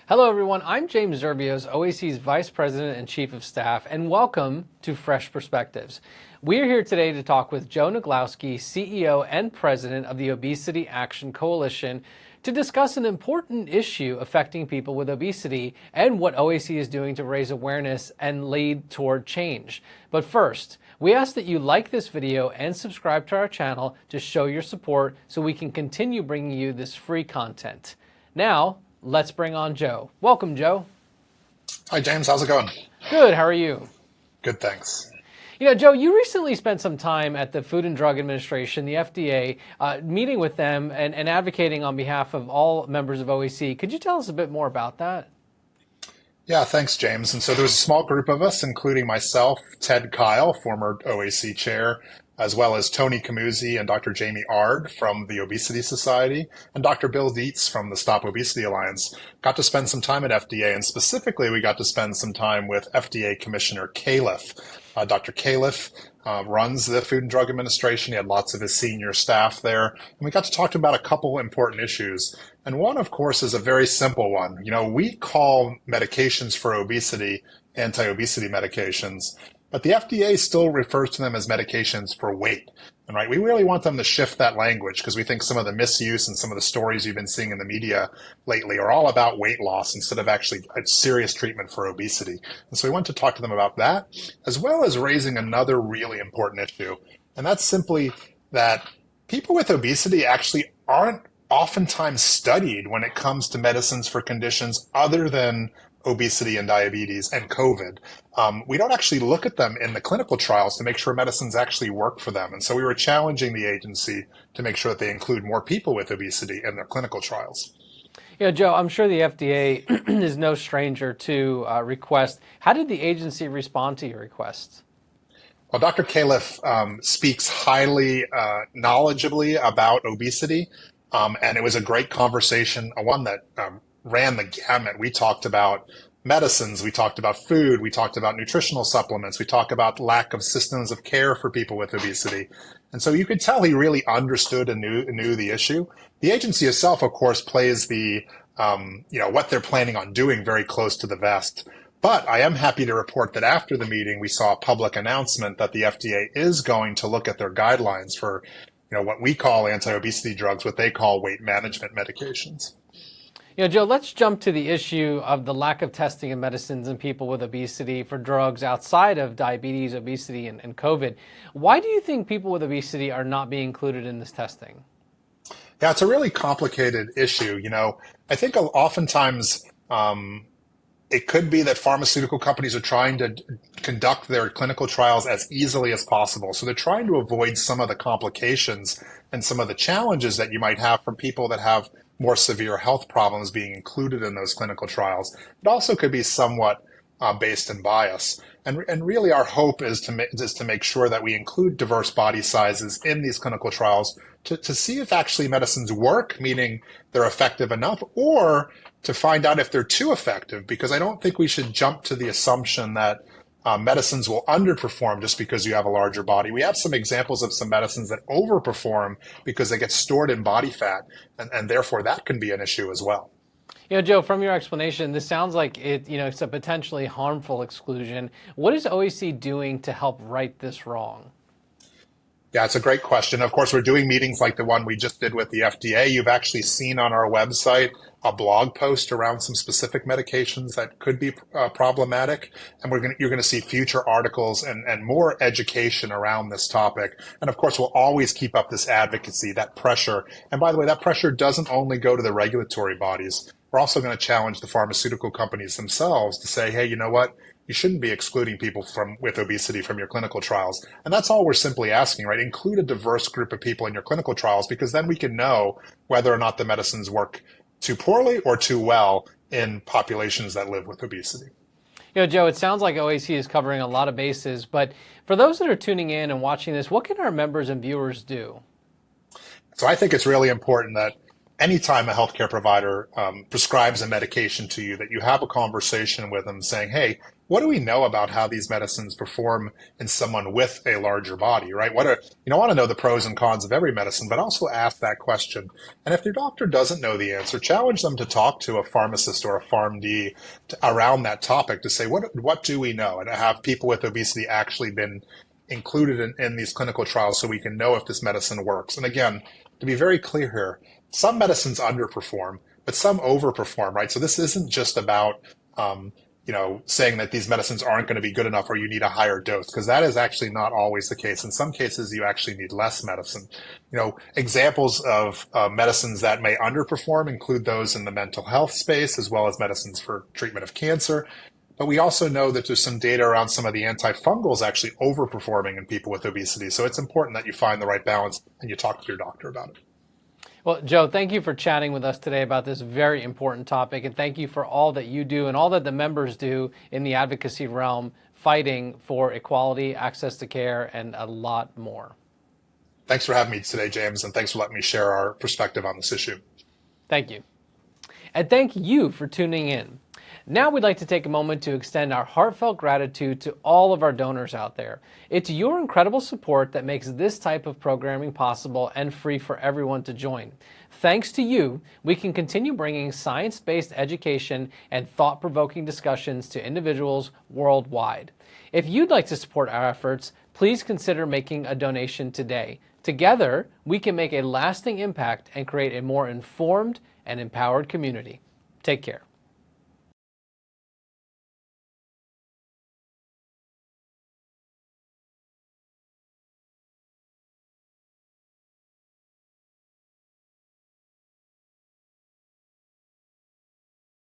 Hello, everyone. I'm James Zervios, OAC's Vice President and Chief of Staff, and welcome to Fresh Perspectives. We are here today to talk with Joe Nadglowski, CEO and President of the Obesity Action Coalition, to discuss an important issue affecting people with obesity and what OAC is doing to raise awareness and lead toward change. But first, we ask that you like this video and subscribe to our channel to show your support so we can continue bringing you this free content. Now, let's bring on Joe. Welcome, Joe. Hi, James. How's it going? Good. How are you? Good, thanks. You know, Joe, you recently spent some time at the Food and Drug Administration, the FDA, meeting with them and advocating on behalf of all members of OAC. Could you tell us a bit more about that? Yeah, thanks, James. And so there was a small group of us, including myself, Ted Kyle, former OAC chair, as well as Tony Camuzzi and Dr. Jamie Ard from the Obesity Society, and Dr. Bill Dietz from the Stop Obesity Alliance. Got to spend some time at FDA, and specifically we got to spend some time with FDA Commissioner Califf. Dr. Califf runs the Food and Drug Administration. He had lots of his senior staff there, and we got to talk about a couple important issues. And one, of course, is a very simple one. You know, we call medications for obesity anti-obesity medications, but the FDA still refers to them as medications for weight. And right, we really want them to shift that language because we think some of the misuse and some of the stories you've been seeing in the media lately are all about weight loss instead of actually a serious treatment for obesity. And so we want to talk to them about that, as well as raising another really important issue. And that's simply that people with obesity actually aren't oftentimes studied when it comes to medicines for conditions other than obesity and diabetes and COVID. We don't actually look at them in the clinical trials to make sure medicines actually work for them. And so we were challenging the agency to make sure that they include more people with obesity in their clinical trials. You know, Joe, I'm sure the FDA is no stranger to requests. How did the agency respond to your requests? Well, Dr. Califf speaks highly knowledgeably about obesity, and it was a great conversation, one that ran the gamut. We talked about medicines, we talked about food, we talked about nutritional supplements, we talked about lack of systems of care for people with obesity. And so you could tell he really understood and knew the issue. The agency itself, of course, plays the, what they're planning on doing very close to the vest. But I am happy to report that after the meeting, we saw a public announcement that the FDA is going to look at their guidelines for, what we call anti-obesity drugs, what they call weight management medications. You know, Joe, let's jump to the issue of the lack of testing of medicines in people with obesity for drugs outside of diabetes, obesity, and COVID. Why do you think people with obesity are not being included in this testing? Yeah, it's a really complicated issue. I think oftentimes it could be that pharmaceutical companies are trying to conduct their clinical trials as easily as possible. So they're trying to avoid some of the complications and some of the challenges that you might have from people that have more severe health problems being included in those clinical trials. It also could be somewhat based in bias. And really our hope is to make sure that we include diverse body sizes in these clinical trials to see if actually medicines work, meaning they're effective enough, or to find out if they're too effective, because I don't think we should jump to the assumption that medicines will underperform just because you have a larger body. We have some examples of some medicines that overperform because they get stored in body fat, and therefore that can be an issue as well. You know, Joe, from your explanation, this sounds like it's a potentially harmful exclusion. What is OAC doing to help right this wrong? Yeah, it's a great question. Of course, we're doing meetings like the one we just did with the FDA. You've actually seen on our website a blog post around some specific medications that could be problematic. And you're going to see future articles and more education around this topic. And of course, we'll always keep up this advocacy, that pressure. And by the way, that pressure doesn't only go to the regulatory bodies. We're also going to challenge the pharmaceutical companies themselves to say, hey, you know what? You shouldn't be excluding people with obesity from your clinical trials. And that's all we're simply asking, right? Include a diverse group of people in your clinical trials, because then we can know whether or not the medicines work too poorly or too well in populations that live with obesity. You know, Joe, it sounds like OAC is covering a lot of bases, but for those that are tuning in and watching this, what can our members and viewers do? So I think it's really important that anytime a healthcare provider prescribes a medication to you, that you have a conversation with them saying, hey, what do we know about how these medicines perform in someone with a larger body, right? You don't want to know the pros and cons of every medicine, but also ask that question. And if your doctor doesn't know the answer, challenge them to talk to a pharmacist or a PharmD around that topic to say, what do we know? And have people with obesity actually been included in these clinical trials so we can know if this medicine works? And again, to be very clear here, some medicines underperform, but some overperform, right? So this isn't just about saying that these medicines aren't going to be good enough or you need a higher dose, because that is actually not always the case. In some cases, you actually need less medicine. Examples of medicines that may underperform include those in the mental health space, as well as medicines for treatment of cancer. But we also know that there's some data around some of the antifungals actually overperforming in people with obesity. So it's important that you find the right balance and you talk to your doctor about it. Well, Joe, thank you for chatting with us today about this very important topic, and thank you for all that you do and all that the members do in the advocacy realm, fighting for equality, access to care, and a lot more. Thanks for having me today, James, and thanks for letting me share our perspective on this issue. Thank you. And thank you for tuning in. Now we'd like to take a moment to extend our heartfelt gratitude to all of our donors out there. It's your incredible support that makes this type of programming possible and free for everyone to join. Thanks to you, we can continue bringing science-based education and thought-provoking discussions to individuals worldwide. If you'd like to support our efforts, please consider making a donation today. Together, we can make a lasting impact and create a more informed and empowered community. Take care.